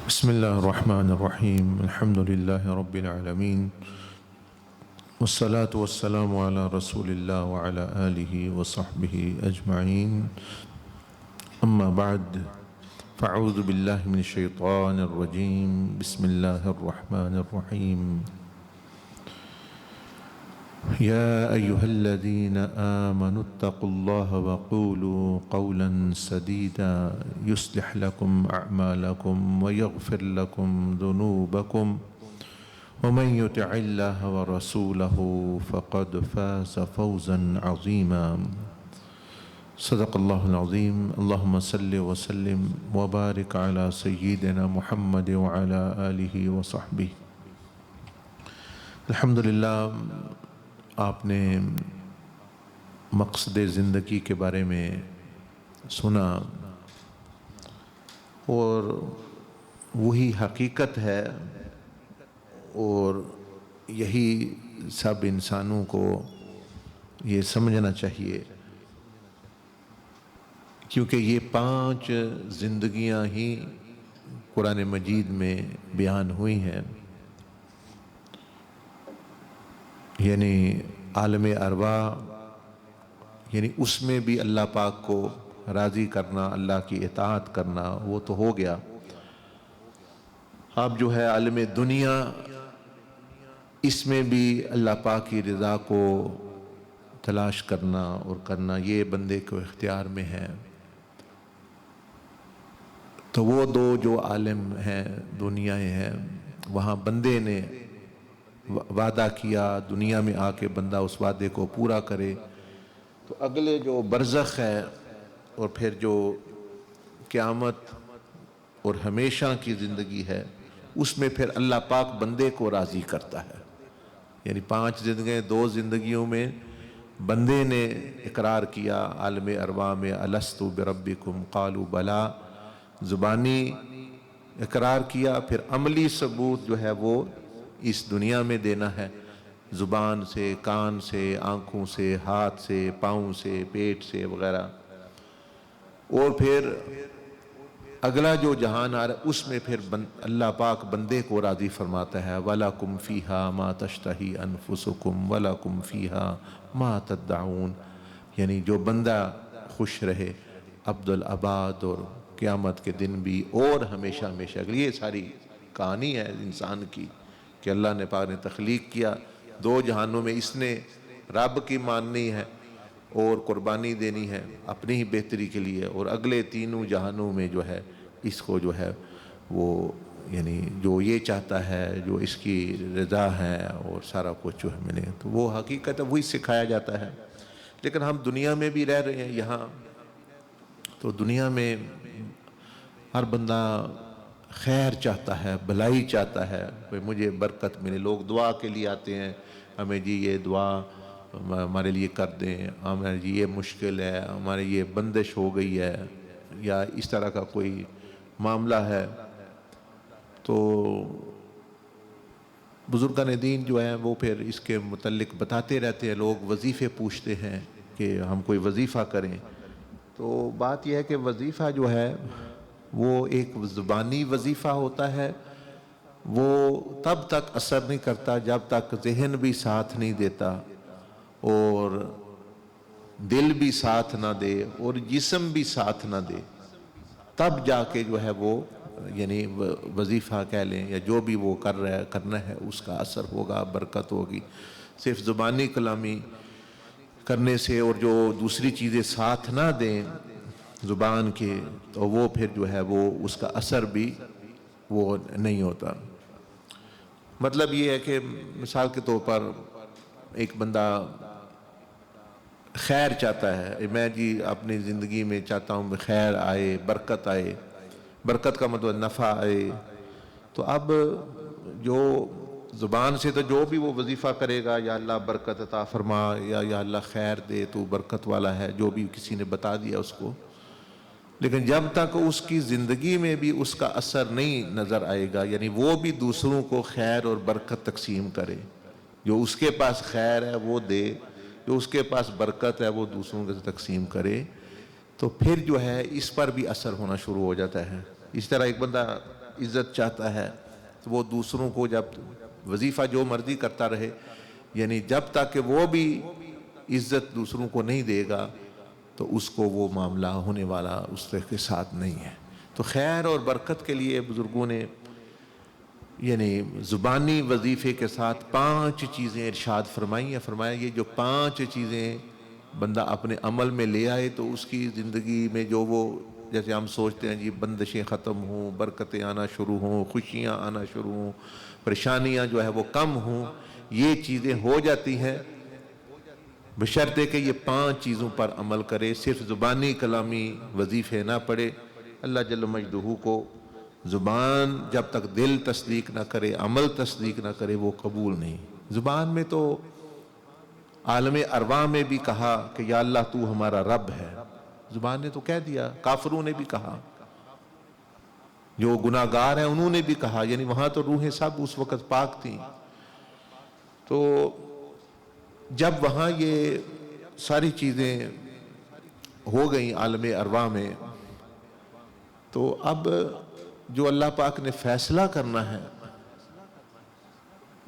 بسم الله الرحمن الرحيم الحمد لله رب العالمين والصلاة والسلام على رسول الله وعلى آله وصحبه أجمعين أما بعد فأعوذ بالله من الشيطان الرجيم بسم الله الرحمن الرحيم يا أيها الذين آمنوا اتقوا الله وقولوا قولا سديدا يصلح لكم أعمالكم ويغفر لكم ذنوبكم ومن يطع الله ورسوله فقد فاز فوزا عظيما صدق الله العظيم اللهم صل وسلم وبارك على سيدنا محمد وعلى آله وصحبه الحمدللہ آپ نے مقصد زندگی کے بارے میں سنا اور وہی حقیقت ہے اور یہی سب انسانوں کو یہ سمجھنا چاہیے کیونکہ یہ 5 زندگیاں ہی قرآن مجید میں بیان ہوئی ہیں، یعنی عالم ارواح، یعنی اس میں بھی اللہ پاک کو راضی کرنا، اللہ کی اطاعت کرنا، وہ تو ہو گیا۔ اب جو ہے عالم دنیا، اس میں بھی اللہ پاک کی رضا کو تلاش کرنا اور کرنا یہ بندے کو اختیار میں ہے۔ تو وہ 2 جو عالم ہیں، دنیایں ہیں، وہاں بندے نے وعدہ کیا دنیا میں آ کے بندہ اس وعدے کو پورا کرے، تو اگلے جو برزخ ہے اور پھر جو قیامت اور ہمیشہ کی زندگی ہے، اس میں پھر اللہ پاک بندے کو راضی کرتا ہے۔ یعنی 5 زندگیاں، 2 زندگیوں میں بندے نے اقرار کیا عالم ارواح میں الست بربکم قالوا بلا، زبانی اقرار کیا، پھر عملی ثبوت جو ہے وہ اس دنیا میں دینا ہے، زبان سے، کان سے، آنکھوں سے، ہاتھ سے، پاؤں سے، پیٹ سے وغیرہ۔ اور پھر اگلا جو جہان آ رہا ہے اس میں پھر اللہ پاک بندے کو راضی فرماتا ہے وَلَكُمْ فِيهَا مَا تَشْتَهِي أَنفُسُكُمْ وَلَكُمْ فِيهَا مَا تَدَّعُونَ، یعنی جو بندہ خوش رہے ابدالآباد اور قیامت کے دن بھی اور ہمیشہ ہمیشہ۔ یہ ساری کہانی ہے انسان کی کہ اللہ نے پاک نے تخلیق کیا 2 جہانوں میں، اس نے رب کی ماننی ہے اور قربانی دینی ہے اپنی ہی بہتری کے لیے، اور اگلے 3 جہانوں میں جو ہے اس کو جو ہے وہ یعنی جو یہ چاہتا ہے، جو اس کی رضا ہے اور سارا کچھ جو ہے ملے، تو وہ حقیقت ہے، وہی سکھایا جاتا ہے۔ لیکن ہم دنیا میں بھی رہ رہے ہیں یہاں، تو دنیا میں ہر بندہ خیر چاہتا ہے، بھلائی چاہتا ہے، مجھے برکت ملے۔ لوگ دعا کے لیے آتے ہیں، ہمیں جی یہ دعا ہمارے لیے کر دیں، ہمارے جی یہ مشکل ہے، ہمارے یہ بندش ہو گئی ہے، یا اس طرح کا کوئی معاملہ ہے۔ تو بزرگان دین جو ہیں وہ پھر اس کے متعلق بتاتے رہتے ہیں، لوگ وظیفے پوچھتے ہیں کہ ہم کوئی وظیفہ کریں۔ تو بات یہ ہے کہ وظیفہ جو ہے وہ ایک زبانی وظیفہ ہوتا ہے، وہ تب تک اثر نہیں کرتا جب تک ذہن بھی ساتھ نہیں دیتا اور دل بھی ساتھ نہ دے اور جسم بھی ساتھ نہ دے، تب جا کے جو ہے وہ یعنی وظیفہ کہہ لیں یا جو بھی وہ کرنا ہے اس کا اثر ہوگا، برکت ہوگی۔ صرف زبانی کلامی کرنے سے اور جو دوسری چیزیں ساتھ نہ دیں زبان کے، تو وہ پھر جو ہے وہ اس کا اثر بھی وہ نہیں ہوتا۔ مطلب یہ ہے کہ مثال کے طور پر ایک بندہ خیر چاہتا ہے، میں جی اپنی زندگی میں چاہتا ہوں خیر آئے، برکت آئے، برکت کا مطلب نفع آئے، تو اب جو زبان سے تو جو بھی وہ وظیفہ کرے گا، یا اللہ برکت عطا فرما، یا اللہ خیر دے، تو برکت والا ہے، جو بھی کسی نے بتا دیا اس کو، لیکن جب تک اس کی زندگی میں بھی اس کا اثر نہیں نظر آئے گا، یعنی وہ بھی دوسروں کو خیر اور برکت تقسیم کرے، جو اس کے پاس خیر ہے وہ دے، جو اس کے پاس برکت ہے وہ دوسروں کے تقسیم کرے، تو پھر جو ہے اس پر بھی اثر ہونا شروع ہو جاتا ہے۔ اس طرح ایک بندہ عزت چاہتا ہے تو وہ دوسروں کو جب وظیفہ جو مرضی کرتا رہے، یعنی جب تک کہ وہ بھی عزت دوسروں کو نہیں دے گا تو اس کو وہ معاملہ ہونے والا اس کے ساتھ نہیں ہے۔ تو خیر اور برکت کے لیے بزرگوں نے یعنی زبانی وظیفے کے ساتھ 5 چیزیں ارشاد فرمائی ہیں۔ فرمایا یہ جو 5 چیزیں بندہ اپنے عمل میں لے آئے تو اس کی زندگی میں جو وہ، جیسے ہم سوچتے ہیں جی بندشیں ختم ہوں، برکتیں آنا شروع ہوں، خوشیاں آنا شروع ہوں، پریشانیاں جو ہے وہ کم ہوں، یہ چیزیں ہو جاتی ہیں بشرطے کہ یہ 5 چیزوں پر عمل کرے، صرف زبانی کلامی وظیفے نہ پڑے۔ اللہ جل مجدہ کو زبان جب تک دل تصدیق نہ کرے، عمل تصدیق نہ کرے، وہ قبول نہیں۔ زبان میں تو عالم ارواح میں بھی کہا کہ یا اللہ تو ہمارا رب ہے، زبان نے تو کہہ دیا، کافروں نے بھی کہا، جو گناہگار ہیں انہوں نے بھی کہا، یعنی وہاں تو روحیں سب اس وقت پاک تھیں۔ تو جب وہاں یہ ساری چیزیں ہو گئیں عالم ارواح میں، تو اب جو اللہ پاک نے فیصلہ کرنا ہے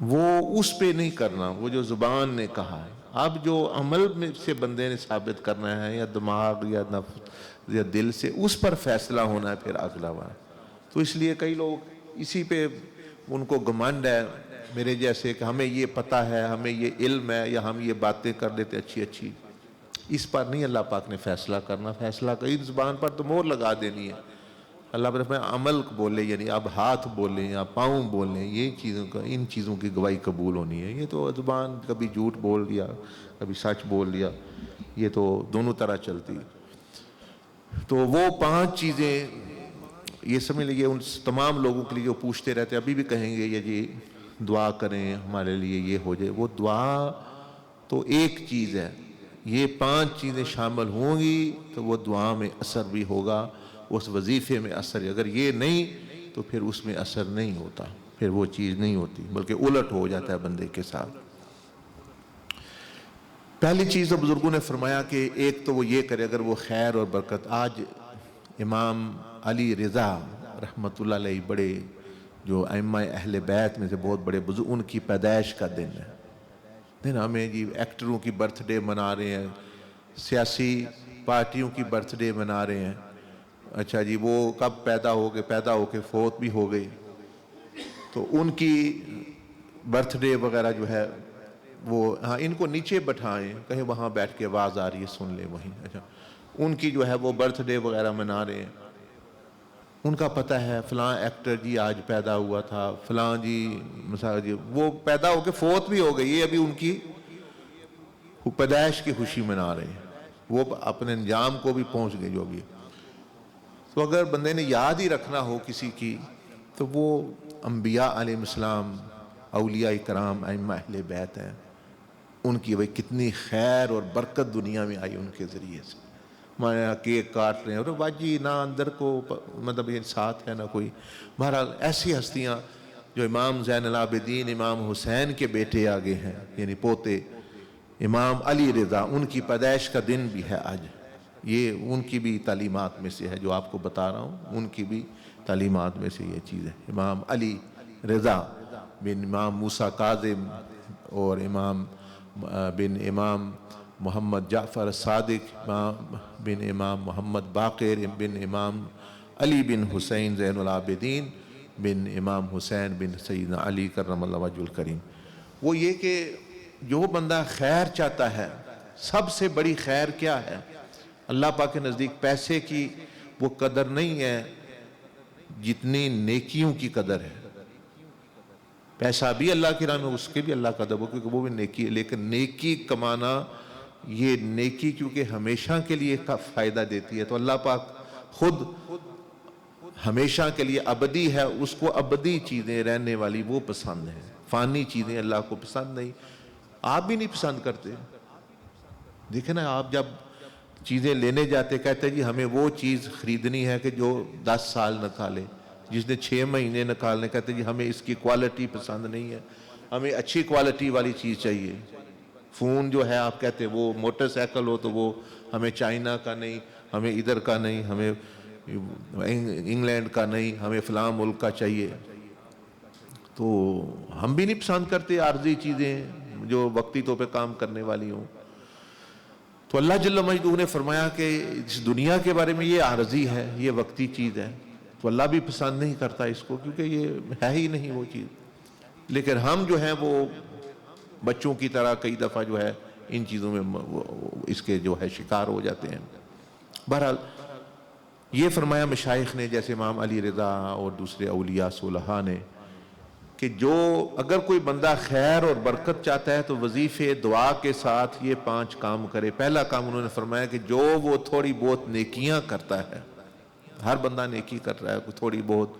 وہ اس پہ نہیں کرنا، وہ جو زبان نے کہا ہے۔ اب جو عمل میں سے بندے نے ثابت کرنا ہے، یا دماغ یا نفس یا دل سے، اس پر فیصلہ ہونا ہے پھر اگلا بار۔ تو اس لیے کئی لوگ اسی پہ ان کو گھمنڈ ہے میرے جیسے کہ ہمیں یہ پتہ ہے، ہمیں یہ علم ہے، یا ہم یہ باتیں کر لیتے اچھی اچھی۔ اس پر نہیں اللہ پاک نے فیصلہ کرنا، فیصلہ کئی زبان پر تو مہر لگا دینی ہے۔ اللہ پر عمل بولے، یعنی اب ہاتھ بولیں یا پاؤں بولیں، یہ چیزوں کا، ان چیزوں کی گواہی قبول ہونی ہے۔ یہ تو زبان کبھی جھوٹ بول دیا، کبھی سچ بول دیا، یہ تو دونوں طرح چلتی۔ تو وہ 5 چیزیں یہ سمجھ لیجیے ان تمام لوگوں کے لیے جو پوچھتے رہتے ابھی بھی کہیں گے یہ جی دعا کریں ہمارے لیے یہ ہو جائے، وہ دعا تو ایک چیز ہے، یہ 5 چیزیں شامل ہوں گی تو وہ دعا میں اثر بھی ہوگا، اس وظیفے میں اثر۔ اگر یہ نہیں تو پھر اس میں اثر نہیں ہوتا، پھر وہ چیز نہیں ہوتی، بلکہ الٹ ہو جاتا ہے بندے کے ساتھ۔ پہلی چیز تو بزرگوں نے فرمایا کہ ایک تو وہ یہ کرے اگر وہ خیر اور برکت۔ آج امام علی رضا رحمۃ اللہ علیہ بڑے جو ائمہ اہل بیت میں سے بہت بڑے بزرگ، ان کی پیدائش کا دن ہے۔ دن ہمیں جی ایکٹروں کی برتھ ڈے منا رہے ہیں، سیاسی پارٹیوں کی برتھ ڈے منا رہے ہیں، اچھا جی وہ کب پیدا ہو کے فوت بھی ہو گئے، تو ان کی برتھ ڈے وغیرہ جو ہے وہ، ہاں ان کو نیچے بٹھائیں، کہیں وہاں بیٹھ کے آواز آ رہی ہے سن لیں وہیں، اچھا ان کی جو ہے وہ برتھ ڈے وغیرہ منا رہے ہیں۔ ان کا پتہ ہے فلاں ایکٹر جی آج پیدا ہوا تھا، فلاں جی مثلا جی وہ پیدا ہو کے فوت بھی ہو گئی، یہ ابھی ان کی پیدائش کی خوشی منا رہے ہیں، وہ اپنے انجام کو بھی پہنچ گئے جو بھی۔ تو اگر بندے نے یاد ہی رکھنا ہو کسی کی تو وہ انبیاء علیہ السلام، اولیاء کرام، ائمہ اہل بیت ہیں، ان کی وہ کتنی خیر اور برکت دنیا میں آئی ان کے ذریعے سے۔ ہمارے یہاں کیک کاٹ رہے ہیں اور واجی نہ اندر کو مطلب یہ ساتھ ہے نہ کوئی۔ بہرحال ایسی ہستیاں جو امام زین العابدین امام حسین کے بیٹے آگے ہیں، یعنی پوتے امام علی رضا، ان کی پیدائش کا دن بھی ہے آج۔ یہ ان کی بھی تعلیمات میں سے ہے جو آپ کو بتا رہا ہوں، ان کی بھی تعلیمات میں سے یہ چیز ہے۔ امام علی رضا بن امام موسیٰ کاظم اور امام بن امام محمد جعفر صادق بن امام محمد باقر بن امام علی بن حسین زین العابدین بن امام حسین بن سیدنا علی کرم اللہ وجہ الکریم۔ وہ یہ کہ جو بندہ خیر چاہتا ہے، سب سے بڑی خیر کیا ہے؟ اللہ پاک کے نزدیک پیسے کی وہ قدر نہیں ہے جتنی نیکیوں کی قدر ہے۔ پیسہ بھی اللہ کی راہ میں، اس کے بھی اللہ کا ادب ہو کیونکہ وہ بھی نیکی ہے، لیکن نیکی کمانا، یہ نیکی کیونکہ ہمیشہ کے لیے فائدہ دیتی ہے، تو اللہ پاک خود ہمیشہ کے لیے ابدی ہے، اس کو ابدی چیزیں رہنے والی وہ پسند ہیں، فانی چیزیں اللہ کو پسند نہیں۔ آپ بھی نہیں پسند کرتے، دیکھیں نا، آپ جب چیزیں لینے جاتے کہتے جی ہمیں وہ چیز خریدنی ہے کہ جو 10 سال نکالے، جس نے 6 مہینے نکالنے، کہتے جی ہمیں اس کی کوالٹی پسند نہیں ہے، ہمیں اچھی کوالٹی والی چیز چاہیے۔ فون جو ہے آپ کہتے وہ موٹر سائیکل ہو تو وہ ہمیں چائنا کا نہیں، ہمیں ادھر کا نہیں، ہمیں انگلینڈ کا نہیں، ہمیں فلاں ملک کا چاہیے. تو ہم بھی نہیں پسند کرتے عارضی چیزیں جو وقتی طور پہ کام کرنے والی ہوں. تو اللہ جل مجدہ نے فرمایا کہ اس دنیا کے بارے میں یہ عارضی ہے، یہ وقتی چیز ہے، تو اللہ بھی پسند نہیں کرتا اس کو، کیونکہ یہ ہے ہی نہیں وہ چیز. لیکن ہم جو ہیں وہ بچوں کی طرح کئی دفعہ جو ہے ان چیزوں میں اس کے جو ہے شکار ہو جاتے ہیں. بہرحال یہ فرمایا مشائخ نے، جیسے امام علی رضا اور دوسرے اولیاء صلحاء نے، کہ جو اگر کوئی بندہ خیر اور برکت چاہتا ہے تو وظیفے دعا کے ساتھ یہ 5 کام کرے. پہلا کام انہوں نے فرمایا کہ جو وہ تھوڑی بہت نیکیاں کرتا ہے، ہر بندہ نیکی کر رہا ہے، کوئی تھوڑی بہت،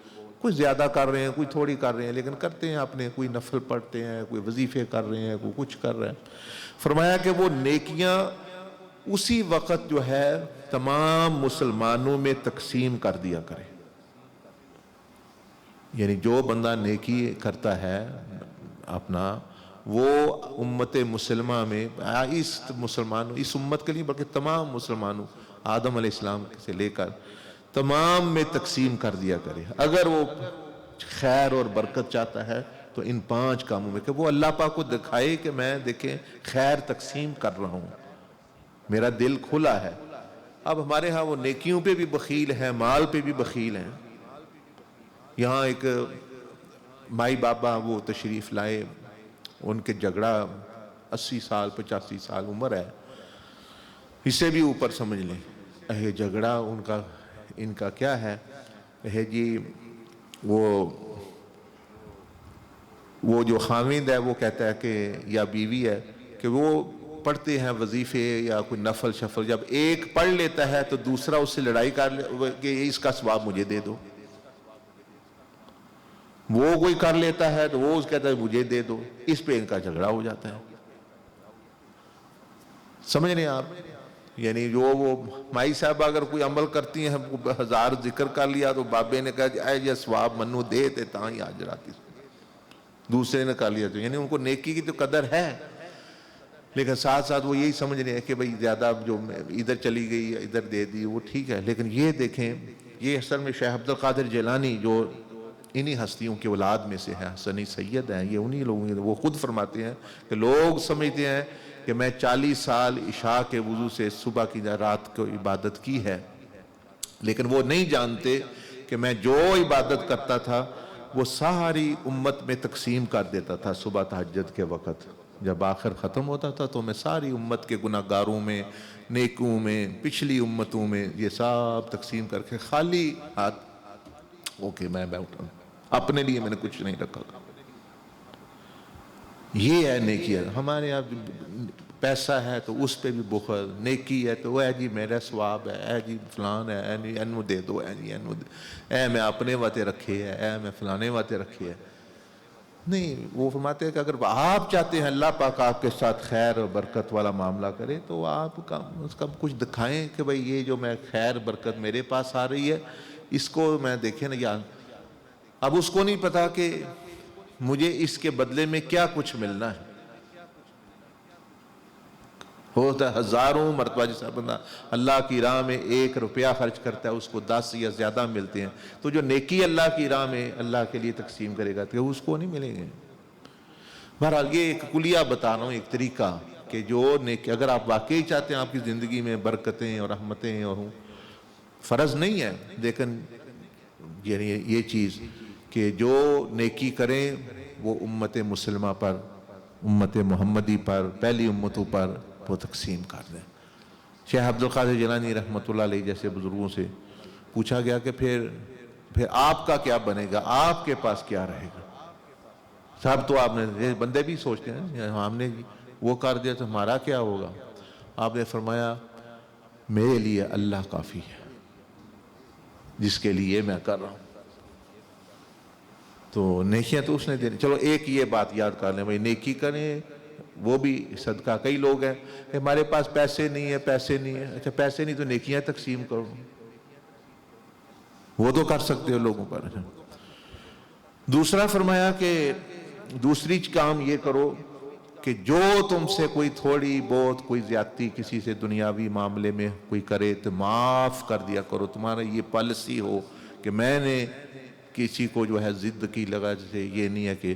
کوئی زیادہ کر رہے ہیں، کوئی تھوڑی کر رہے ہیں، لیکن کرتے ہیں اپنے، کوئی نفل پڑھتے ہیں، کوئی وظیفے کر رہے ہیں، کوئی کچھ کر رہے ہیں. فرمایا کہ وہ نیکیاں اسی وقت جو ہے تمام مسلمانوں میں تقسیم کر دیا کرے. یعنی جو بندہ نیکی کرتا ہے اپنا، وہ امت مسلمہ میں، اس امت کے لیے بلکہ تمام مسلمانوں، آدم علیہ السلام سے لے کر تمام میں تقسیم کر دیا کرے. اگر وہ خیر اور برکت چاہتا ہے تو ان 5 کاموں میں، کہ وہ اللہ پاک کو دکھائے کہ میں دیکھیں خیر تقسیم کر رہا ہوں، میرا دل کھلا ہے. اب ہمارے ہاں وہ نیکیوں پہ بھی بخیل ہیں، مال پہ بھی بخیل ہیں. یہاں ایک مائی بابا وہ تشریف لائے، ان کے جھگڑا 80 سال 85 سال عمر ہے، اس سے بھی اوپر سمجھ لیں. جھگڑا ان کا کیا ہے جی، وہ جو خاوند ہے وہ کہتا ہے کہ، یا بیوی ہے، کہ وہ پڑھتے ہیں وظیفے یا کوئی نفل شفل، جب ایک پڑھ لیتا ہے تو دوسرا اس سے لڑائی کر لے کہ اس کا ثواب مجھے دے دو. وہ کوئی کر لیتا ہے تو وہ کہتا ہے مجھے دے دو. اس پہ ان کا جھگڑا ہو جاتا ہے. سمجھ رہے ہیں آپ؟ یعنی جو وہ مائی صاحبہ اگر کوئی عمل کرتی ہیں، 1000 ذکر کر لیا تو بابے نے کہا اے یہ ثواب منو دے تے تاں ہی آج راتی. دوسرے نے کر لیا تو یعنی ان کو نیکی کی تو قدر ہے، لیکن ساتھ ساتھ وہ یہی سمجھ رہے ہیں کہ بھئی زیادہ جو ادھر چلی گئی ادھر دے دی وہ ٹھیک ہے. لیکن یہ دیکھیں، یہ اصل میں شیخ عبد القادر جیلانی جو انہی ہستیوں کے اولاد میں سے ہے، حسنی سید ہیں، یہ انہی لوگوں کے، وہ خود فرماتے ہیں کہ لوگ سمجھتے ہیں کہ میں 40 سال عشاء کے وضو سے صبح کی رات کو عبادت کی ہے، لیکن وہ نہیں جانتے کہ میں جو عبادت کرتا تھا وہ ساری امت میں تقسیم کر دیتا تھا. صبح تہجد کے وقت جب آخر ختم ہوتا تھا تو میں ساری امت کے گناہگاروں میں، نیکوں میں، پچھلی امتوں میں یہ سب تقسیم کر کے خالی ہاتھ اوکے میں بیٹھا، اپنے لیے میں نے کچھ نہیں رکھا. یہ ہے نیکی. ہمارے یہاں پیسہ ہے تو اس پہ بھی بخل، نیکی ہے تو اے جی میرا ثواب ہے، اے جی فلان ہے، اے جی اینو دے دو، اے جی اینو دے، اے میں اپنے واتے رکھے ہے، اے میں فلانے واتے رکھے ہے. نہیں، وہ فرماتے ہیں کہ اگر آپ چاہتے ہیں اللہ پاک آپ کے ساتھ خیر اور برکت والا معاملہ کرے تو آپ اس کا کچھ دکھائیں کہ بھئی یہ جو میں خیر برکت میرے پاس آ رہی ہے اس کو میں دیکھیں نا. یا اب اس کو نہیں پتا کہ مجھے اس کے بدلے میں کیا کچھ ملنا ہے. ہوتا ہے ہزاروں مرتبہ جس بندہ اللہ کی راہ میں 1 روپیہ خرچ کرتا ہے اس کو 10 یا زیادہ ملتے ہیں، تو جو نیکی اللہ کی راہ میں اللہ کے لیے تقسیم کرے گا تو اس کو نہیں ملیں گے. بہرحال یہ ایک کلیہ بتا رہا ہوں، ایک طریقہ کہ جو نیکی اگر آپ واقعی چاہتے ہیں آپ کی زندگی میں برکتیں اور رحمتیں ہوں، فرض نہیں ہے، لیکن یعنی یہ چیز کہ جو نیکی کریں وہ امت مسلمہ پر، امت محمدی پر، پہلی امتوں پر وہ تقسیم کر دیں. شیخ عبد القادر جیلانی رحمۃ اللہ علیہ جیسے بزرگوں سے پوچھا گیا کہ پھر آپ کا کیا بنے گا، آپ کے پاس کیا رہے گا. صاحب تو آپ نے، بندے بھی سوچتے ہیں ہم نے وہ کر دیا تو ہمارا کیا ہوگا. آپ نے فرمایا میرے لیے اللہ کافی ہے جس کے لیے میں کر رہا ہوں. تو نیکیاں تو اس نے دینی. چلو ایک یہ بات یاد کر لیں، بھائی نیکی کریں وہ بھی صدقہ. کئی لوگ ہیں کہ ہمارے پاس پیسے نہیں ہے، پیسے نہیں ہے. اچھا پیسے نہیں تو نیکیاں تقسیم کرو، وہ تو کر سکتے ہو لوگوں پر. دوسرا فرمایا کہ دوسری کام یہ کرو کہ جو تم سے کوئی تھوڑی بہت کوئی زیادتی کسی سے دنیاوی معاملے میں کوئی کرے تو معاف کر دیا کرو. تمہارا یہ پالیسی ہو کہ میں نے کسی کو جو ہے ضد کی لگا، جیسے یہ نہیں ہے کہ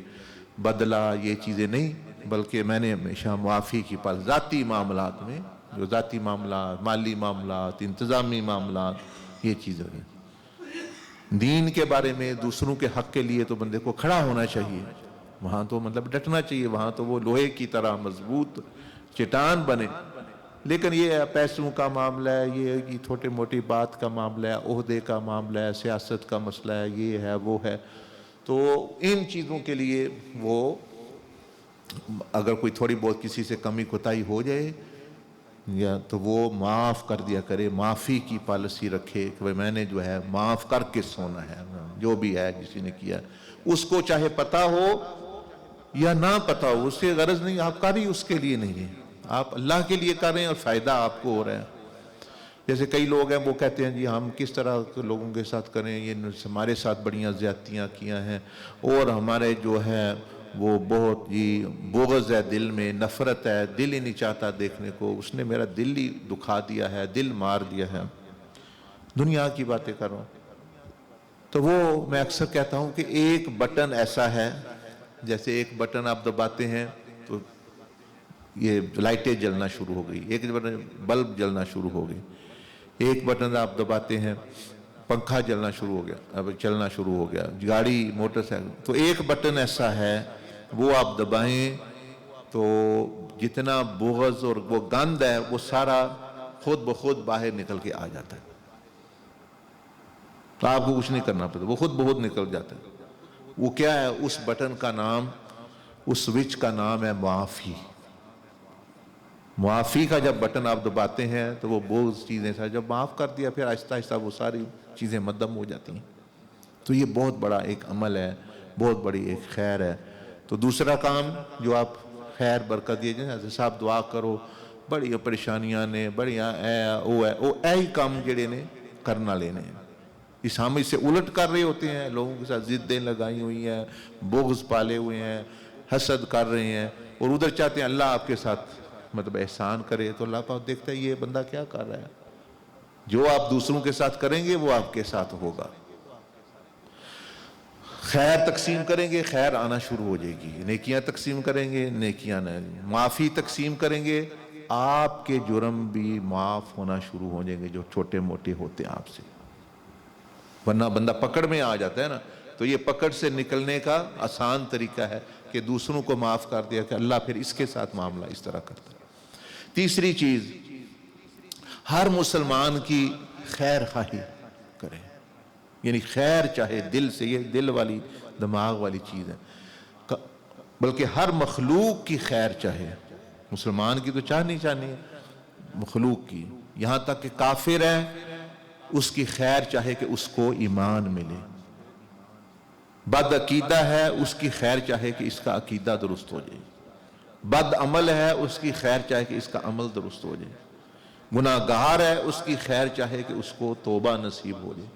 بدلہ یہ چیزیں نہیں، بلکہ میں نے ہمیشہ معافی کی پالیسی. ذاتی معاملات میں جو ذاتی معاملات، مالی معاملات، انتظامی معاملات، یہ چیزیں ہیں. دین کے بارے میں دوسروں کے حق کے لیے تو بندے کو کھڑا ہونا چاہیے، وہاں تو مطلب ڈٹنا چاہیے، وہاں تو وہ لوہے کی طرح مضبوط چٹان بنے. لیکن یہ پیسوں کا معاملہ ہے، یہ چھوٹی موٹی بات کا معاملہ ہے، عہدے کا معاملہ ہے، سیاست کا مسئلہ ہے، یہ ہے وہ ہے، تو ان چیزوں کے لیے وہ اگر کوئی تھوڑی بہت کسی سے کمی کوتاہی ہو جائے یا تو وہ معاف کر دیا کرے، معافی کی پالیسی رکھے کہ میں نے جو ہے معاف کر کے سونا ہے. جو بھی ہے کسی نے کیا اس کو چاہے پتہ ہو یا نہ پتہ ہو، اس سے غرض نہیں، آپ کا بھی اس کے لیے نہیں ہے، آپ اللہ کے لیے کر رہے ہیں اور فائدہ آپ کو ہو رہا ہے. جیسے کئی لوگ ہیں وہ کہتے ہیں جی ہم کس طرح لوگوں کے ساتھ کریں، یہ ہمارے ساتھ بڑیاں زیادتیاں کیا ہیں اور ہمارے جو ہے وہ بہت جی بغض ہے، دل میں نفرت ہے، دل ہی نہیں چاہتا دیکھنے کو، اس نے میرا دل ہی دکھا دیا ہے، دل مار دیا ہے. دنیا کی باتیں کر رہا ہوں. تو وہ میں اکثر کہتا ہوں کہ ایک بٹن ایسا ہے، جیسے ایک بٹن آپ دباتے ہیں تو یہ لائٹیں جلنا شروع ہو گئی، ایک بٹن بلب جلنا شروع ہو گئی، ایک بٹن آپ دباتے ہیں پنکھا جلنا شروع ہو گیا، اب چلنا شروع ہو گیا، گاڑی موٹر سائیکل. تو ایک بٹن ایسا ہے وہ آپ دبائیں تو جتنا بغض اور وہ گند ہے وہ سارا خود بخود باہر نکل کے آ جاتا ہے. تو آپ کو کچھ نہیں کرنا پڑتا، وہ خود بخود نکل جاتا ہے. وہ کیا ہے؟ اس بٹن کا نام، اس سوئچ کا نام ہے معافی. معافی کا جب بٹن آپ دباتے ہیں تو وہ بغض چیزیں جب معاف کر دیا پھر آہستہ آہستہ وہ ساری چیزیں مدھم ہو جاتی ہیں. تو یہ بہت بڑا ایک عمل ہے، بہت بڑی ایک خیر ہے. تو دوسرا کام جو آپ خیر برکت دیے جائیں، حضرت صاحب دعا کرو بڑی پریشانیاں نے بڑیاں اے ہی کام جڑے نے کرنا لینے ہیں. اس ہم اس سے الٹ کر رہے ہوتے ہیں، لوگوں کے ساتھ ضدیں لگائی ہوئی ہیں، بغض پالے ہوئے ہیں، حسد کر رہے ہیں، اور ادھر چاہتے ہیں اللہ آپ کے ساتھ مطلب احسان کرے. تو اللہ پاک دیکھتا ہے یہ بندہ کیا کر رہا ہے. جو آپ دوسروں کے ساتھ کریں گے وہ آپ کے ساتھ ہوگا. خیر تقسیم کریں گے خیر آنا شروع ہو جائے گی، نیکیاں تقسیم کریں گے نیکیاں نہ، معافی تقسیم کریں گے آپ کے جرم بھی معاف ہونا شروع ہو جائیں گے جو چھوٹے موٹے ہوتے ہیں آپ سے. ورنہ بندہ پکڑ میں آ جاتا ہے نا. تو یہ پکڑ سے نکلنے کا آسان طریقہ ہے کہ دوسروں کو معاف کر دیا کہ اللہ پھر اس کے ساتھ معاملہ اس طرح کرتا ہے. تیسری چیز، ہر مسلمان کی خیر خواہی کریں، یعنی خیر چاہے دل سے، یہ دل والی دماغ والی چیز ہے، بلکہ ہر مخلوق کی خیر چاہے. مسلمان کی تو چاہنی ہے، مخلوق کی، یہاں تک کہ کافر ہے اس کی خیر چاہے کہ اس کو ایمان ملے. بد عقیدہ ہے اس کی خیر چاہے کہ اس کا عقیدہ درست ہو جائے. بد عمل ہے اس کی خیر چاہے کہ اس کا عمل درست ہو جائے. گناہ گار ہے اس کی خیر چاہے کہ اس کو توبہ نصیب ہو جائے.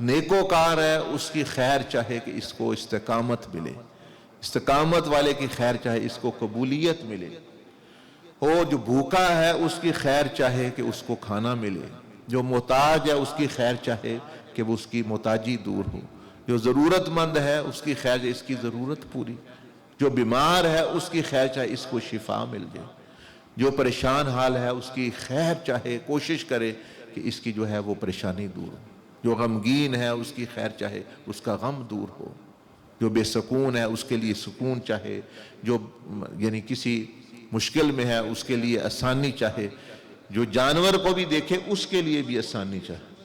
نیکوکار ہے اس کی خیر چاہے کہ اس کو استقامت ملے. استقامت والے کی خیر چاہے اس کو قبولیت ملے. اور جو بھوکا ہے اس کی خیر چاہے کہ اس کو کھانا ملے. جو محتاج ہے اس کی خیر چاہے کہ وہ اس کی محتاجی دور ہو. جو ضرورت مند ہے اس کی خیر چاہے اس کی ضرورت پوری. جو بیمار ہے اس کی خیر چاہے اس کو شفا مل جائے. جو پریشان حال ہے اس کی خیر چاہے کوشش کرے کہ اس کی جو ہے وہ پریشانی دور ہو. جو غمگین ہے اس کی خیر چاہے اس کا غم دور ہو. جو بے سکون ہے اس کے لیے سکون چاہے. جو یعنی کسی مشکل میں ہے اس کے لیے آسانی چاہے. جو جانور کو بھی دیکھے اس کے لیے بھی آسانی چاہے.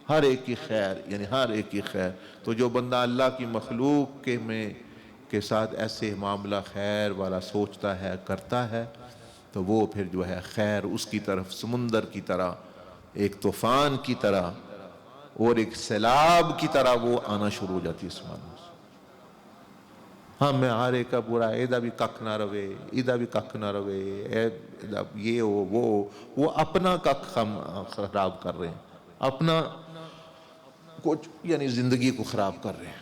ہر ایک کی خیر، یعنی ہر ایک کی خیر. تو جو بندہ اللہ کی مخلوق کے ساتھ ایسے معاملہ خیر والا سوچتا ہے کرتا ہے تو وہ پھر جو ہے خیر اس کی طرف سمندر کی طرح، ایک طوفان کی طرح اور ایک سیلاب کی طرح وہ آنا شروع ہو جاتی ہے اس معاملے سے. ہاں میں ہر ایک کا برا ایدہ بھی کک نہ روے، ایدہ بھی کک نہ روے، یہ ہو وہ اپنا کک خراب کر رہے ہیں، اپنا کچھ یعنی زندگی کو خراب کر رہے ہیں.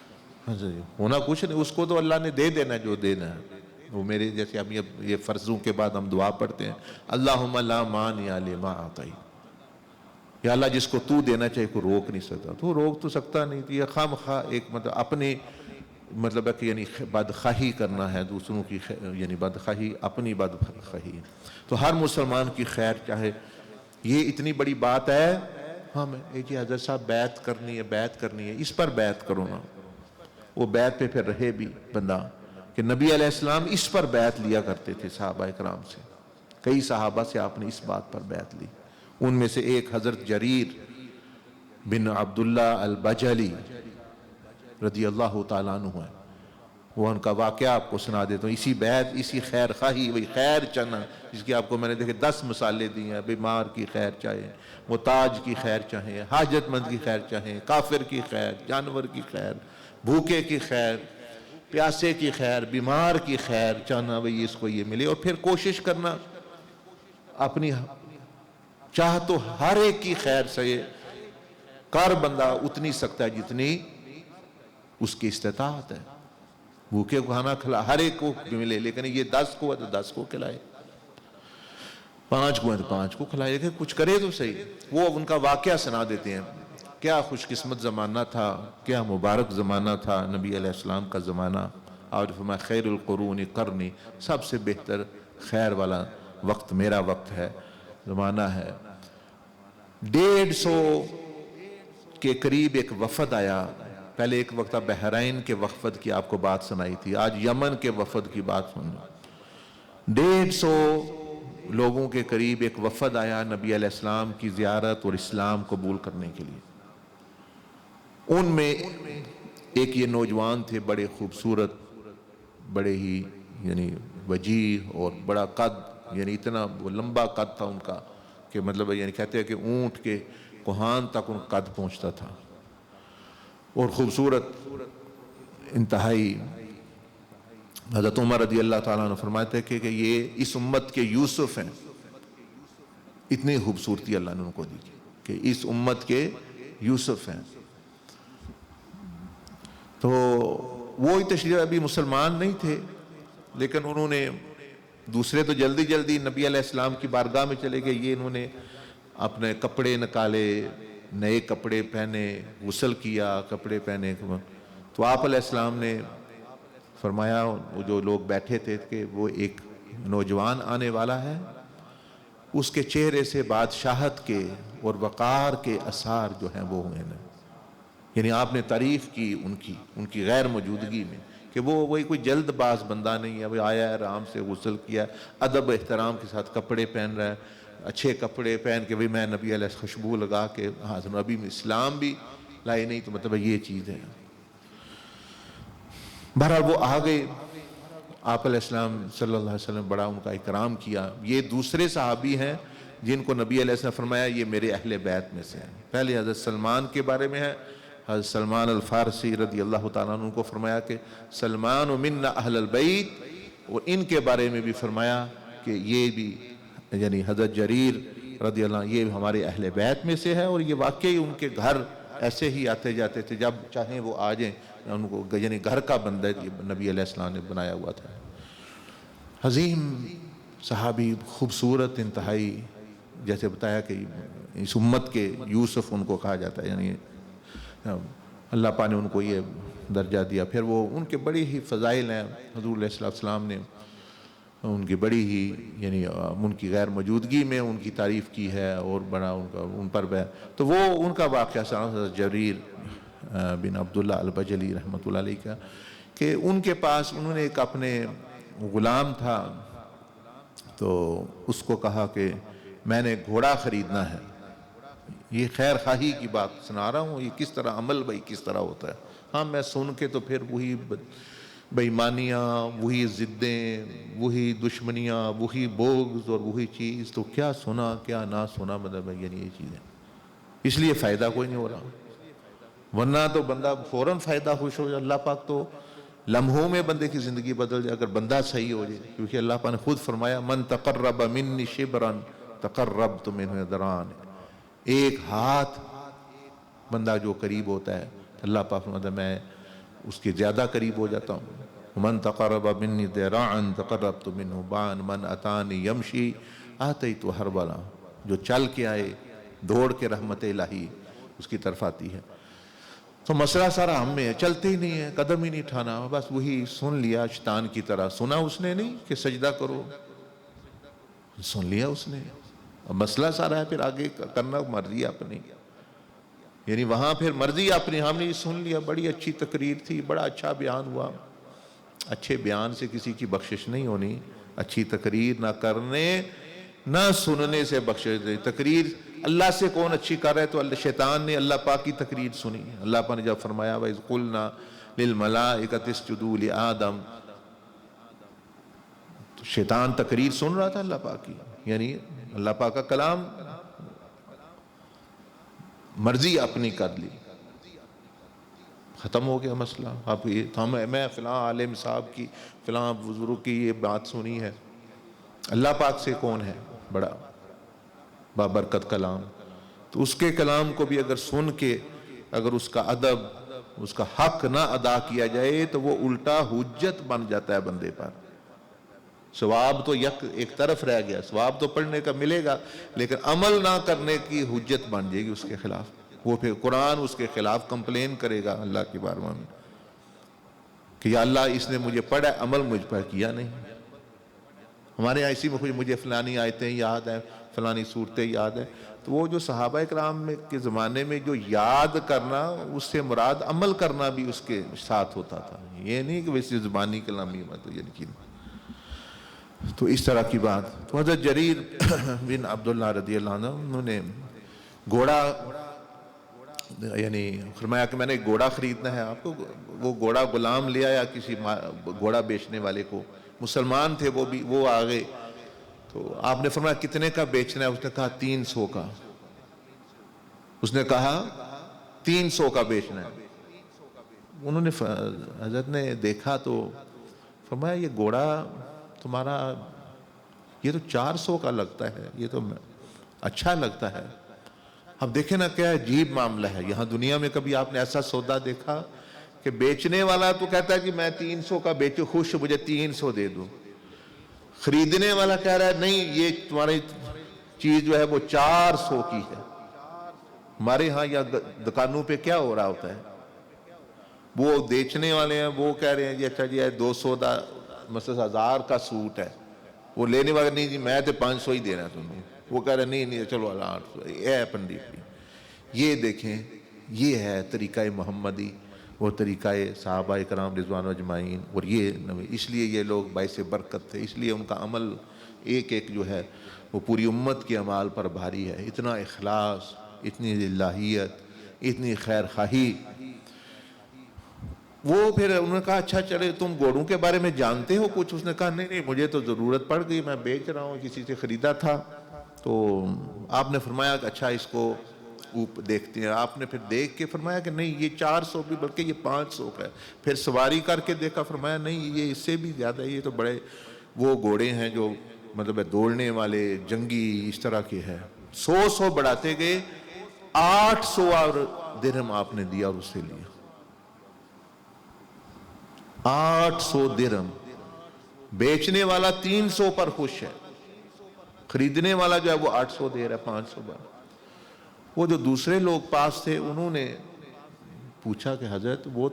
ہونا کچھ نہیں، اس کو تو اللہ نے دے دینا جو دینا ہے. وہ میرے جیسے ہم یہ فرضوں کے بعد ہم دعا پڑھتے ہیں اللہم لا مانع لما اعطیت، یا اللہ جس کو تو دینا چاہے کو روک نہیں سکتا، تو روک تو سکتا نہیں، تو یہ خام خواہ ایک مطلب اپنے مطلب ہے کہ یعنی بدخواہی کرنا ہے دوسروں کی یعنی بدخواہی اپنی بدخواہی ہے۔ تو ہر مسلمان کی خیر چاہے، یہ اتنی بڑی بات ہے، ہاں میں ایک حضرت صاحب بیعت کرنی ہے، اس پر بیعت کرو نا، وہ بیعت پہ پھر رہے بھی بندہ، کہ نبی علیہ السلام اس پر بیعت لیا کرتے تھے صحابہ اکرام سے، کئی صحابہ سے آپ نے اس بات پر بیعت لی، ان میں سے ایک حضرت جریر بن عبداللہ البجلی رضی اللہ تعالیٰ عنہ ہے، وہ ان کا واقعہ آپ کو سنا دیتا ہوں، اسی بیعت، اسی خیر خواہی، وہی خیر چاہنا، جس کی آپ کو میں نے دیکھے 10 مثالیں دی ہیں، بیمار کی خیر چاہے، محتاج کی خیر چاہیں، حاجت مند کی خیر چاہیں، کافر کی خیر، جانور کی خیر، بھوکے کی خیر، پیاسے کی خیر، بیمار کی خیر چاہنا، وہی اس کو یہ ملے، اور پھر کوشش کرنا اپنی چاہ تو ہر ایک کی خیر سے کر بندہ اتنی سکتا ہے جتنی اس کی استطاعت ہے، بھوکے کو کھانا کھلا ہر ایک کو ملے، لیکن یہ 10 کو ہے تو 10 کو کھلائے، 5 کو ہے تو 5 کو کھلائے، لیکن کچھ کرے تو صحیح۔ وہ ان کا واقعہ سنا دیتے ہیں، کیا خوش قسمت زمانہ تھا، کیا مبارک زمانہ تھا نبی علیہ السلام کا زمانہ، اور فرمایا خیر القرون قرنی، سب سے بہتر خیر والا وقت میرا وقت ہے، زمانہ ہے۔ 150 کے قریب ایک وفد آیا، پہلے ایک وقت بحرین کے وفد کی آپ کو بات سنائی تھی، آج یمن کے وفد کی بات سننا۔ 150 لوگوں کے قریب ایک وفد آیا نبی علیہ السلام کی زیارت اور اسلام قبول کرنے کے لیے، ان میں ایک یہ نوجوان تھے، بڑے خوبصورت، بڑے ہی یعنی وجیح اور بڑا قد، یعنی اتنا وہ لمبا قد تھا ان کا کہ مطلب یعنی کہتے ہیں کہ اونٹ کے کوہان تک ان کا قد پہنچتا تھا، اور خوبصورت انتہائی۔ حضرت عمر رضی اللہ تعالیٰ عنہ فرماتے ہیں کہ یہ اس امت کے یوسف ہیں، اتنی خوبصورتی اللہ نے ان کو دی کہ اس امت کے یوسف ہیں۔ تو وہ تشریف ابھی مسلمان نہیں تھے، لیکن انہوں نے دوسرے تو جلدی جلدی نبی علیہ السلام کی بارگاہ میں چلے گئے، یہ انہوں نے اپنے کپڑے نکالے، نئے کپڑے پہنے، غسل کیا، کپڑے پہنے، تو آپ علیہ السلام نے فرمایا، وہ جو لوگ بیٹھے تھے کہ وہ ایک نوجوان آنے والا ہے، اس کے چہرے سے بادشاہت کے اور وقار کے اثار جو ہیں وہ ہوئے ہیں، یعنی آپ نے تعریف کی ان کی غیر موجودگی میں، کہ وہ وہی کوئی جلد باز بندہ نہیں ہے، وہ آیا ہے آرام سے غسل کیا، ادب احترام کے ساتھ کپڑے پہن رہا ہے، اچھے کپڑے پہن کے میں نبی علیہ خوشبو لگا کے حاضر، ابھی اسلام بھی لائے نہیں، تو مطلب یہ چیز ہے۔ بہرحال وہ آ گئے، آپ علیہ السلام صلی اللہ علیہ وسلم بڑا ان کا اکرام کیا۔ یہ دوسرے صحابی ہیں جن کو نبی علیہ السلام فرمایا یہ میرے اہل بیت میں سے ہیں۔ پہلے حضرت سلمان کے بارے میں ہے، حضرت سلمان الفارسی رضی اللہ تعالیٰ عنہ کو فرمایا کہ سلمان منا اہل البیت، اور ان کے بارے میں بھی فرمایا کہ یہ بھی یعنی حضرت جریر رضی اللہ عنہ یہ ہمارے اہل بیت میں سے ہے، اور یہ واقعی ان کے گھر ایسے ہی آتے جاتے تھے، جب چاہیں وہ آ جائیں، ان کو یعنی گھر کا بندہ نبی علیہ السلام نے بنایا ہوا تھا۔ عظیم صحابی، خوبصورت انتہائی، جیسے بتایا کہ اس امت کے یوسف ان کو کہا جاتا ہے، یعنی اللہ پاک نے ان کو یہ درجہ دیا۔ پھر وہ ان کے بڑی ہی فضائل ہیں، حضور علیہ السلام نے ان کی بڑی ہی یعنی ان کی غیر موجودگی میں ان کی تعریف کی ہے، اور بڑا ان پر تو وہ ان کا واقعہ حضرت جریر بن عبداللہ البجلی رحمۃ اللہ علیہ کا، کہ ان کے پاس انہوں نے ایک اپنے غلام تھا، تو اس کو کہا کہ میں نے گھوڑا خریدنا ہے، یہ خیر خواہی کی بات سنا رہا ہوں، یہ کس طرح عمل بھائی کس طرح ہوتا ہے۔ ہاں میں سن کے تو پھر وہی بےایمانیاں، وہی ضدیں، وہی دشمنیاں، وہی بغض اور وہی چیز، تو کیا سنا کیا نہ سنا، مطلب یعنی یہ چیزیں، اس لیے فائدہ کوئی نہیں ہو رہا، ورنہ تو بندہ فوراً فائدہ خوش ہو جائے۔ اللہ پاک تو لمحوں میں بندے کی زندگی بدل جائے اگر بندہ صحیح ہو جائے، کیونکہ اللہ پاک نے خود فرمایا من تقرب منی شبرا تقربت منہ ذراعا، ایک ہاتھ بندہ جو قریب ہوتا ہے اللہ پاک فرماتا ہے میں اس کے زیادہ قریب ہو جاتا ہوں۔ من تقرب منی ذراعا تقربت منہ باعا من اتانی یمشی آتیت ہربلا، جو چل کے آئے دوڑ کے رحمت الہی اس کی طرف آتی ہے۔ تو مسئلہ سارا ہم میں ہے، چلتے ہی نہیں ہے، قدم ہی نہیں اٹھانا، بس وہی سن لیا شیطان کی طرح، سنا اس نے نہیں کہ سجدہ کرو، سن لیا اس نے، اب مسئلہ سارا ہے پھر آگے کرنا مرضی اپنی، یعنی وہاں پھر مرضی اپنی، ہم نے سن لیا، بڑی اچھی تقریر تھی، بڑا اچھا بیان ہوا، اچھے بیان سے کسی کی بخشش نہیں ہونی، اچھی تقریر نہ کرنے نہ سننے سے بخشش دے۔ تقریر اللہ سے کون اچھی کر رہا ہے؟ تو شیطان نے اللہ پاک کی تقریر سنی، اللہ پاک نے جب فرمایا وَإِذْ قُلْنَا لِلْمَلَائِكَةِ اسْجُدُوا لِآدَمَ، تو شیطان تقریر سن رہا تھا اللہ پاک کی، یعنی اللہ پاک کا کلام، مرضی اپنی کر لی، ختم ہو گیا مسئلہ۔ اب میں فلاں عالم صاحب کی، فلاں بزرگ کی یہ بات سنی ہے، اللہ پاک سے کون ہے بڑا بابرکت کلام؟ تو اس کے کلام کو بھی اگر سن کے اگر اس کا ادب، اس کا حق نہ ادا کیا جائے تو وہ الٹا حجت بن جاتا ہے بندے پر۔ ثواب تو ایک طرف رہ گیا، ثواب تو پڑھنے کا ملے گا، لیکن عمل نہ کرنے کی حجت بن جائے گی اس کے خلاف، وہ پھر قرآن اس کے خلاف کمپلین کرے گا اللہ کی بارگاہ میں کہ یا اللہ اس نے مجھے پڑھا، عمل مجھ پر کیا نہیں۔ ہمارے یہاں اسی میں مجھے فلانی آیتیں یاد ہیں، فلانی صورتیں یاد ہیں، تو وہ جو صحابہ کرام کے زمانے میں جو یاد کرنا، اس سے مراد عمل کرنا بھی اس کے ساتھ ہوتا تھا، یہ نہیں کہ ویسے زبانی کلامی میں تو یقین۔ تو اس طرح کی بات، تو حضرت جریر بن عبداللہ رضی اللہ عنہ انہوں نے گھوڑا، یعنی فرمایا کہ میں نے گھوڑا خریدنا ہے آپ کو، وہ گھوڑا غلام لے آیا کسی گھوڑا بیچنے والے کو، مسلمان تھے وہ بھی، وہ آ گئے، تو آپ نے فرمایا کتنے کا بیچنا ہے؟ اس نے کہا 300 کا، اس نے کہا 300 کا بیچنا ہے۔ انہوں نے حضرت نے دیکھا تو فرمایا یہ گھوڑا تمہارا یہ تو 400 کا لگتا ہے، یہ تو اچھا لگتا ہے۔ اب دیکھیں نا کیا عجیب معاملہ ہے، یہاں دنیا میں کبھی آپ نے ایسا سودا دیکھا کہ بیچنے والا تو کہتا ہے کہ میں 300 کا بیچوں، خوش مجھے 300 دے دو، خریدنے والا کہہ رہا ہے نہیں یہ تمہاری چیز جو ہے وہ 400 کی ہے۔ ہمارے ہاں یا دکانوں پہ کیا ہو رہا ہوتا ہے، وہ بیچنے والے ہیں وہ کہہ رہے ہیں جی اچھا جی 200 دا مثلا 1000 کا سوٹ ہے، وہ لینے والا نہیں جی میں تو 500 ہی دینا تمہیں، وہ کہہ رہے نہیں چلو 800، اے پنڈت، یہ دیکھیں یہ ہے طریقہ محمدی، وہ طریقہ صحابہ کرام رضوان اجمعین، اور یہ اس لیے یہ لوگ باعث برکت تھے، اس لیے ان کا عمل ایک ایک جو ہے وہ پوری امت کے اعمال پر بھاری ہے، اتنا اخلاص، اتنی الہیت، اتنی خیر خواہی۔ وہ پھر انہوں نے کہا اچھا چلے تم گھوڑوں کے بارے میں جانتے ہو کچھ؟ اس نے کہا نہیں مجھے تو ضرورت پڑ گئی، میں بیچ رہا ہوں، کسی سے خریدا تھا۔ تو آپ نے فرمایا کہ اچھا اس کو دیکھتے ہیں، آپ نے پھر دیکھ کے فرمایا کہ نہیں یہ 400 بھی بلکہ یہ 500 کا ہے، پھر سواری کر کے دیکھا، فرمایا نہیں یہ اس سے بھی زیادہ، یہ تو بڑے وہ گھوڑے ہیں جو مطلب دوڑنے والے جنگی اس طرح کے ہیں۔ 100 بڑھاتے گئے، 800 درہم آپ نے دیا اور اس سے لیا، 800 درہم۔ بیچنے والا 300 پر خوش ہے، خریدنے والا جو ہے وہ 800 دے رہا ہے، 500 بار۔ وہ جو دوسرے لوگ پاس تھے انہوں نے پوچھا کہ حضرت وہ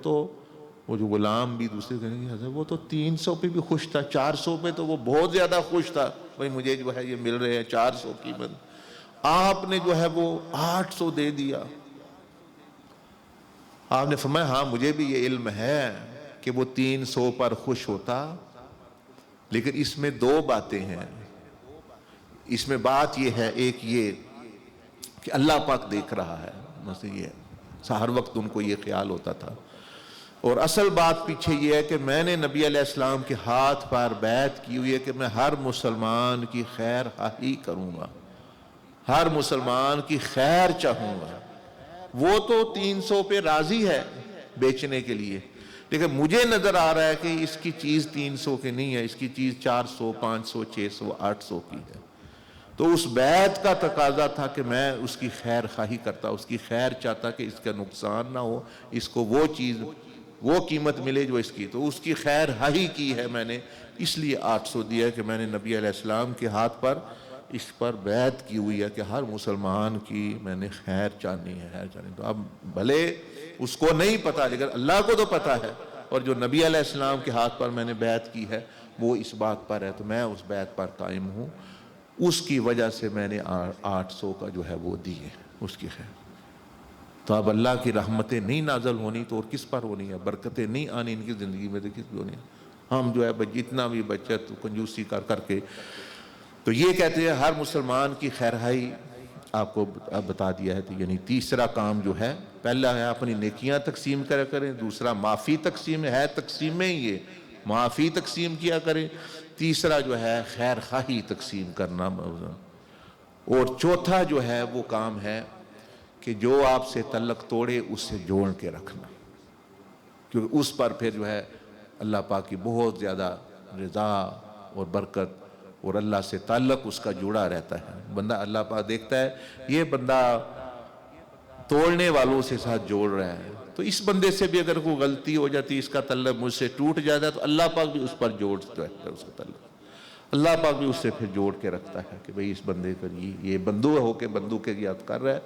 جو غلام بھی دوسرے کہیں گے حضرت وہ تو 300 پہ بھی خوش تھا، 400 پہ تو وہ بہت زیادہ خوش تھا، بھائی مجھے جو ہے یہ مل رہے ہیں 400 قیمت، آپ نے جو ہے وہ 800 دے دیا۔ آپ نے فرمایا ہاں مجھے بھی یہ علم ہے کہ وہ 300 پر خوش ہوتا، لیکن اس میں 2 باتیں ہیں، اس میں بات یہ ہے، ایک یہ کہ اللہ پاک دیکھ رہا ہے، مثلا یہ ہر وقت ان کو یہ خیال ہوتا تھا، اور اصل بات پیچھے یہ ہے کہ میں نے نبی علیہ السلام کے ہاتھ پر بیعت کی ہوئی ہے کہ میں ہر مسلمان کی خیر خواہی کروں گا، ہر مسلمان کی خیر چاہوں گا۔ وہ تو 300 پہ راضی ہے بیچنے کے لیے، لیکن مجھے نظر آ رہا ہے کہ اس کی چیز 300 کی نہیں ہے، اس کی چیز 400 500 600 800 کی ہے۔ تو اس بیعت کا تقاضا تھا کہ میں اس کی خیر خواہی کرتا، اس کی خیر چاہتا کہ اس کا نقصان نہ ہو، اس کو وہ چیز وہ قیمت ملے جو اس کی، تو اس کی خیر ہی کی ہے میں نے، اس لیے 800 دیا کہ میں نے نبی علیہ السلام کے ہاتھ پر اس پر بیعت کی ہوئی ہے کہ ہر مسلمان کی میں نے خیر چاہنی ہے، خیر چاہنی۔ تو اب بھلے اس کو نہیں پتا لیکن اللہ کو تو پتا ہے، اور جو نبی علیہ السلام کے ہاتھ پر میں نے بیعت کی ہے وہ اس بات پر ہے، تو میں اس بیعت پر قائم ہوں، اس کی وجہ سے میں نے 800 کا جو ہے وہ دی ہے اس کی خیر۔ تو اب اللہ کی رحمتیں نہیں نازل ہونی تو اور کس پر ہونی ہے، برکتیں نہیں آنی ان کی زندگی میں تو کس پر ہونی ہے؟ ہم جو ہے جتنا بھی بچت کنجوسی کر کے، تو یہ کہتے ہیں ہر مسلمان کی خیرخواہی آپ کو بتا دیا ہے۔ تو یعنی تیسرا کام جو ہے، پہلا ہے اپنی نیکیاں تقسیم کریں، دوسرا معافی تقسیم ہے، تقسیم میں یہ معافی تقسیم کیا کریں، تیسرا جو ہے خیر خواہی تقسیم کرنا، اور چوتھا جو ہے وہ کام ہے کہ جو آپ سے تعلق توڑے اس سے جوڑ کے رکھنا، کیونکہ اس پر پھر جو ہے اللہ پاک کی بہت زیادہ رضا اور برکت، اور اللہ سے تعلق اس کا جڑا رہتا ہے۔ بندہ اللہ پاک دیکھتا ہے یہ بندہ توڑنے والوں سے ساتھ جوڑ رہا ہے، تو اس بندے سے بھی اگر کوئی غلطی ہو جاتی، اس کا تعلق مجھ سے ٹوٹ جاتا ہے، تو اللہ پاک بھی اس پر جوڑتا ہے اس کا تعلق، اللہ پاک بھی اس سے پھر جوڑ کے رکھتا ہے کہ بھئی اس بندے کا یہ بندو ہو کے بندو کے یاد کر رہا ہے،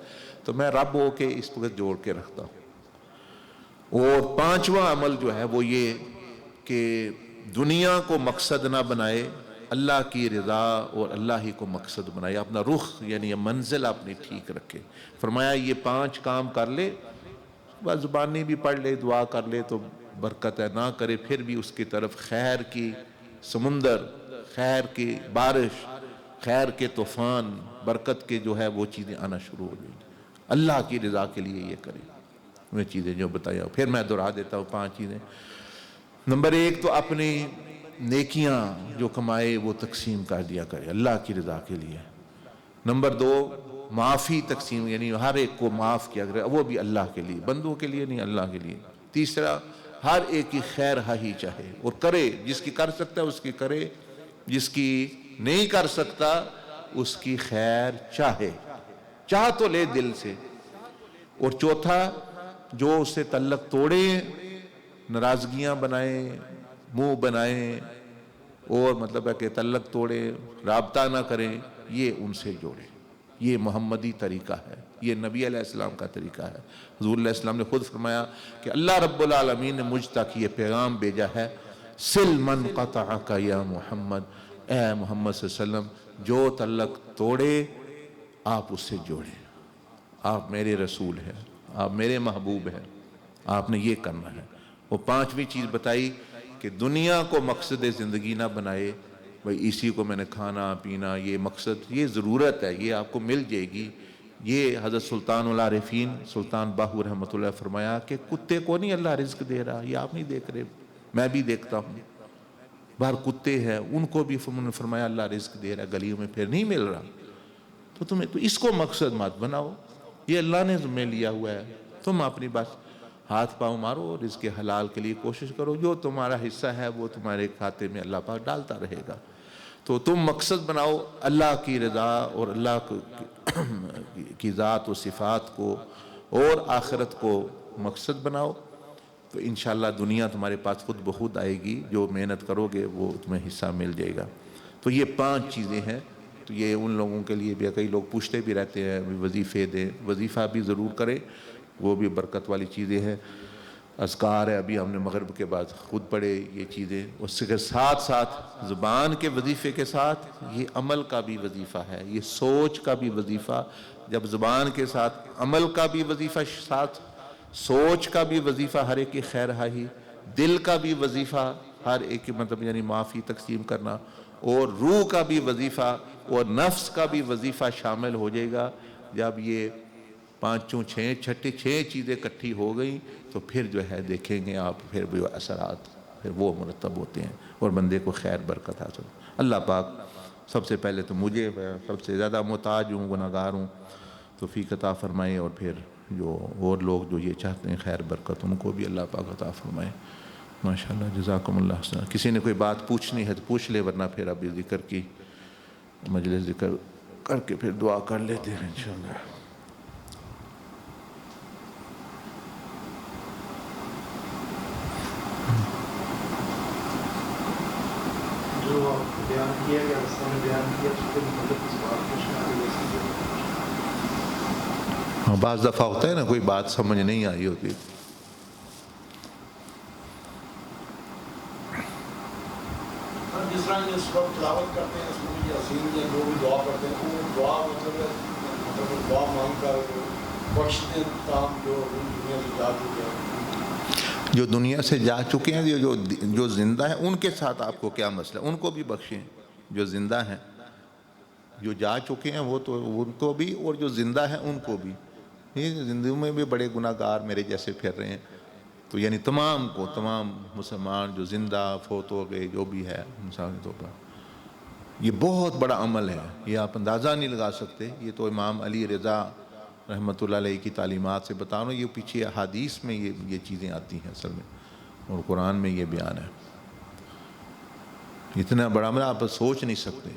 تو میں رب ہو کے اس کو جوڑ کے رکھتا ہوں۔ اور پانچواں عمل جو ہے وہ یہ کہ دنیا کو مقصد نہ بنائے، اللہ کی رضا اور اللہ ہی کو مقصد بنائے، اپنا رخ یعنی منزل اپنی ٹھیک رکھے۔ فرمایا یہ 5 کام کر لے، بس زبانی بھی پڑھ لے، دعا کر لے تو برکت ہے، نہ کرے پھر بھی اس کی طرف خیر کی سمندر، خیر کی بارش، خیر کے طوفان، برکت کے جو ہے وہ چیزیں آنا شروع ہو جائیں گی۔ اللہ کی رضا کے لیے یہ کریں، وہ چیزیں جو بتایا، پھر میں دہرا دیتا ہوں 5 چیزیں۔ نمبر 1 تو اپنی نیکیاں جو کمائے وہ تقسیم کر دیا کرے اللہ کی رضا کے لیے۔ نمبر 2 معافی تقسیم، یعنی ہر ایک کو معاف کیا کرے، وہ بھی اللہ کے لیے، بندوں کے لیے نہیں، اللہ کے لیے۔ تیسرا ہر ایک کی خیر ہی چاہے اور کرے، جس کی کر سکتا ہے اس کی کرے، جس کی نہیں کر سکتا اس کی خیر چاہ تو لے دل سے۔ اور چوتھا جو اس سے تعلق توڑے، ناراضگیاں بنائیں، منہ بنائیں، اور مطلب ہے کہ تعلق توڑے، رابطہ نہ کریں، یہ ان سے جوڑے۔ یہ محمدی طریقہ ہے، یہ نبی علیہ السلام کا طریقہ ہے۔ حضور علیہ السلام نے خود فرمایا کہ اللہ رب العالمین نے مجھ تک یہ پیغام بھیجا ہے، سل من قطعک یا محمد، اے محمد صلی اللہ علیہ وسلم جو تعلق توڑے آپ اس سے جوڑیں، آپ میرے رسول ہیں، آپ میرے محبوب ہیں، آپ نے یہ کرنا ہے۔ وہ 5ویں چیز بتائی کہ دنیا کو مقصد زندگی نہ بنائے، بھئی اسی کو میں نے کھانا پینا، یہ مقصد، یہ ضرورت ہے، یہ آپ کو مل جائے گی۔ یہ حضرت سلطان العارفین سلطان باہو رحمۃ اللہ فرمایا کہ کتے کو نہیں اللہ رزق دے رہا، یہ آپ نہیں دیکھ رہے، میں بھی دیکھتا ہوں، باہر کتے ہیں ان کو بھی فرمایا اللہ رزق دے رہا، گلیوں میں پھر نہیں مل رہا، تو تمہیں تو اس کو مقصد مت بناؤ، یہ اللہ نے ذمہ لیا ہوا ہے، تم اپنی بس ہاتھ پاؤں مارو، رزق حلال کے لیے کوشش کرو، جو تمہارا حصہ ہے وہ تمہارے کھاتے میں اللہ پاک ڈالتا رہے گا۔ تو تم مقصد بناؤ اللہ کی رضا اور اللہ کی ذات و صفات کو اور آخرت کو مقصد بناؤ، تو انشاءاللہ دنیا تمہارے پاس خود بخود آئے گی، جو محنت کرو گے وہ تمہیں حصہ مل جائے گا۔ تو یہ 5 چیزیں ہیں، تو یہ ان لوگوں کے لیے بھی، کئی لوگ پوچھتے بھی رہتے ہیں وظیفے دیں، وظیفہ بھی ضرور کریں، وہ بھی برکت والی چیزیں ہیں۔ اذکار ہے، ابھی ہم نے مغرب کے بعد خود پڑھے یہ چیزیں، اس کے ساتھ ساتھ زبان کے وظیفے کے ساتھ یہ عمل کا بھی وظیفہ ہے، یہ سوچ کا بھی وظیفہ، جب زبان کے ساتھ عمل کا بھی وظیفہ ساتھ، سوچ کا بھی وظیفہ ہر ایک کی خیر خواہی، دل کا بھی وظیفہ ہر ایک کی مطلب یعنی معافی تقسیم کرنا، اور روح کا بھی وظیفہ اور نفس کا بھی وظیفہ شامل ہو جائے گا۔ جب یہ 5 6 چیزیں اکٹھی ہو گئیں تو پھر جو ہے دیکھیں گے آپ، پھر وہ اثرات پھر وہ مرتب ہوتے ہیں اور بندے کو خیر برکت حاصل۔ اللہ پاک سب سے پہلے تو مجھے سب سے زیادہ محتاج ہوں، گناہگار ہوں، توفیق عطا فرمائے، اور پھر جو اور لوگ جو یہ چاہتے ہیں خیر برکت ان کو بھی اللہ پاک عطا فرمائے۔ ماشاءاللہ، جزاکم اللہ حسنا۔ کسی نے کوئی بات پوچھنی ہے تو پوچھ لے، ورنہ پھر ابھی ذکر کی مجلس ذکر کر کے پھر دعا کر لیتے ہیں انشاءاللہ۔ جو بیان کیا گیا اس نے بیان کیا اس کے مطلب اس بات پوچھنا ہے ہاں بعض دفعہ ہوتا ہے نا کوئی بات سمجھ نہیں آئی ہوتی. جس طرح اس وقت تلاوت کرتے ہیں اس میں بھی عظیم یا جو بھی دعا کرتے ہیں وہ دعا مطلب دعا مانگ کر بخشتے کام جو دنیا سے جا چکے ہیں. جو دنیا سے جا چکے ہیں جو زندہ ہیں ان کے ساتھ آپ کو کیا مسئلہ, ان کو بھی بخشیں. جو زندہ ہیں جو جا چکے ہیں وہ تو ان کو بھی, اور جو زندہ ہیں ان کو بھی. یہ زندگی میں بھی بڑے گناہ گار میرے جیسے پھر رہے ہیں, تو یعنی تمام کو, تمام مسلمان جو زندہ فوت ہو گئے جو بھی ہے انسان کے طور پر, یہ بہت بڑا عمل ہے. یہ آپ اندازہ نہیں لگا سکتے. یہ تو امام علی رضا رحمۃ اللہ علیہ کی تعلیمات سے بتا رہا ہوں. یہ پیچھے احادیث میں یہ چیزیں آتی ہیں اصل میں, اور قرآن میں یہ بیان ہے. اتنا بڑا عمل آپ سوچ نہیں سکتے,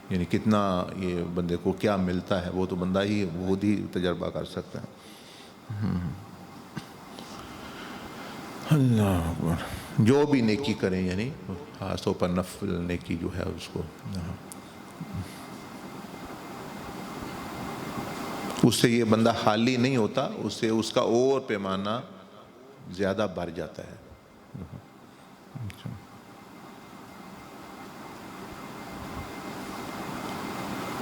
یعنی کتنا یہ بندے کو کیا ملتا ہے, وہ تو بندہ ہی خود ہی تجربہ کر سکتا ہے. اللہ اکبر. جو بھی نیکی کریں, یعنی خاص طور پر نفل نیکی جو ہے اس کو, اس سے یہ بندہ خالی نہیں ہوتا, اس سے اس کا اور پیمانہ زیادہ بڑھ جاتا ہے.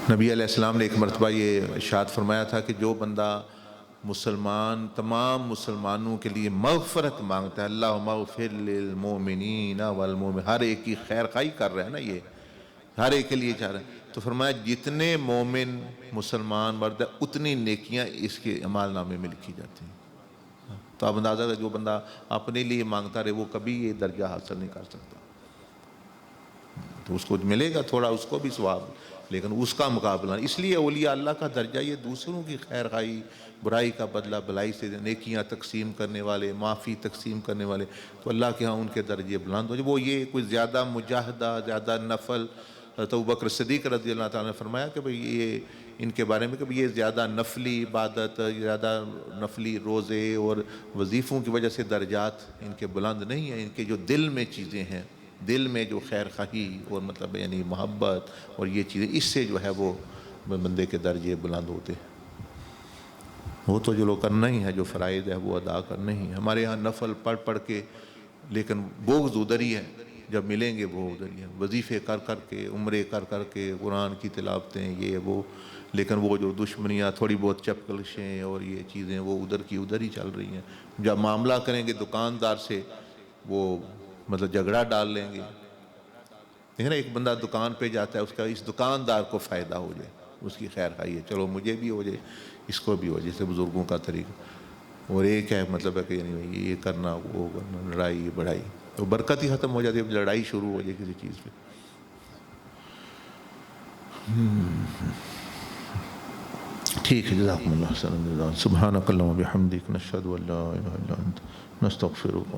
نبی علیہ السلام نے ایک مرتبہ یہ ارشاد فرمایا تھا کہ جو بندہ مسلمان تمام مسلمانوں کے لیے مغفرت مانگتا ہے, اللہم اغفر للمؤمنین والمؤمنات, ہر ایک کی خیر خواہی کر رہا ہے نا, یہ ہر ایک کے لیے چاہ رہا ہے, تو فرمایا جتنے مومن مسلمان مرد اتنی نیکیاں اس کے اعمال نامے میں لکھی جاتی ہیں. تو آپ اندازہ کریں جو بندہ اپنے لیے مانگتا رہے وہ کبھی یہ درجہ حاصل نہیں کر سکتا. تو اس کو ملے گا تھوڑا, اس کو بھی ثواب, لیکن اس کا مقابلہ. اس لیے اولیاء اللہ کا درجہ یہ دوسروں کی خیر خواہی, برائی کا بدلہ بلائی سے, نیکیاں تقسیم کرنے والے, معافی تقسیم کرنے والے, تو اللہ کے ہاں ان کے درجے بلند ہو جائے. وہ یہ کوئی زیادہ مجاہدہ, زیادہ نفل, حضرت ابوبکر صدیق رضی اللہ تعالیٰ نے فرمایا کہ بھئی یہ ان کے بارے میں کہ یہ زیادہ نفلی عبادت, زیادہ نفلی روزے اور وظیفوں کی وجہ سے درجات ان کے بلند نہیں ہیں. ان کے جو دل میں چیزیں ہیں, دل میں جو خیر خواہی اور مطلب یعنی محبت اور یہ چیزیں, اس سے جو ہے وہ بندے کے درجے بلند ہوتے ہیں. وہ تو جو لوگ کرنا ہی ہے, جو فرائض ہے وہ ادا کرنا ہی ہے. ہمارے ہاں نفل پڑھ کے, لیکن بغض ادھر ہی ہے, جب ملیں گے وہ ادھر ہی ہے. وظیفے کر کے, عمرے کر کے, قرآن کی تلاوتیں یہ وہ, لیکن وہ جو دشمنیاں تھوڑی بہت چپکلشیں اور یہ چیزیں وہ ادھر کی ادھر ہی چل رہی ہیں. جب معاملہ کریں گے دکاندار سے وہ مطلب جھگڑا ڈال لیں گے. دیکھیں نا, ایک بندہ دکان پہ جاتا ہے, اس کا اس دکاندار کو فائدہ ہو جائے, اس کی خیر خواہی ہے, چلو مجھے بھی ہو جائے, اس کو بھی ہو جائے, جیسے بزرگوں کا طریقہ. اور ایک ہے مطلب ہے کہ یعنی یہ کرنا وہ کرنا, لڑائی بڑھائی, تو برکت ہی ختم ہو جاتی ہے, لڑائی شروع ہو جائے کسی چیز پہ. ٹھیک ہے, جزاکم اللہ خیرا. سبحانک اللہم و بحمدک, نشہد ان لا الہ الا انت, نستغفرک.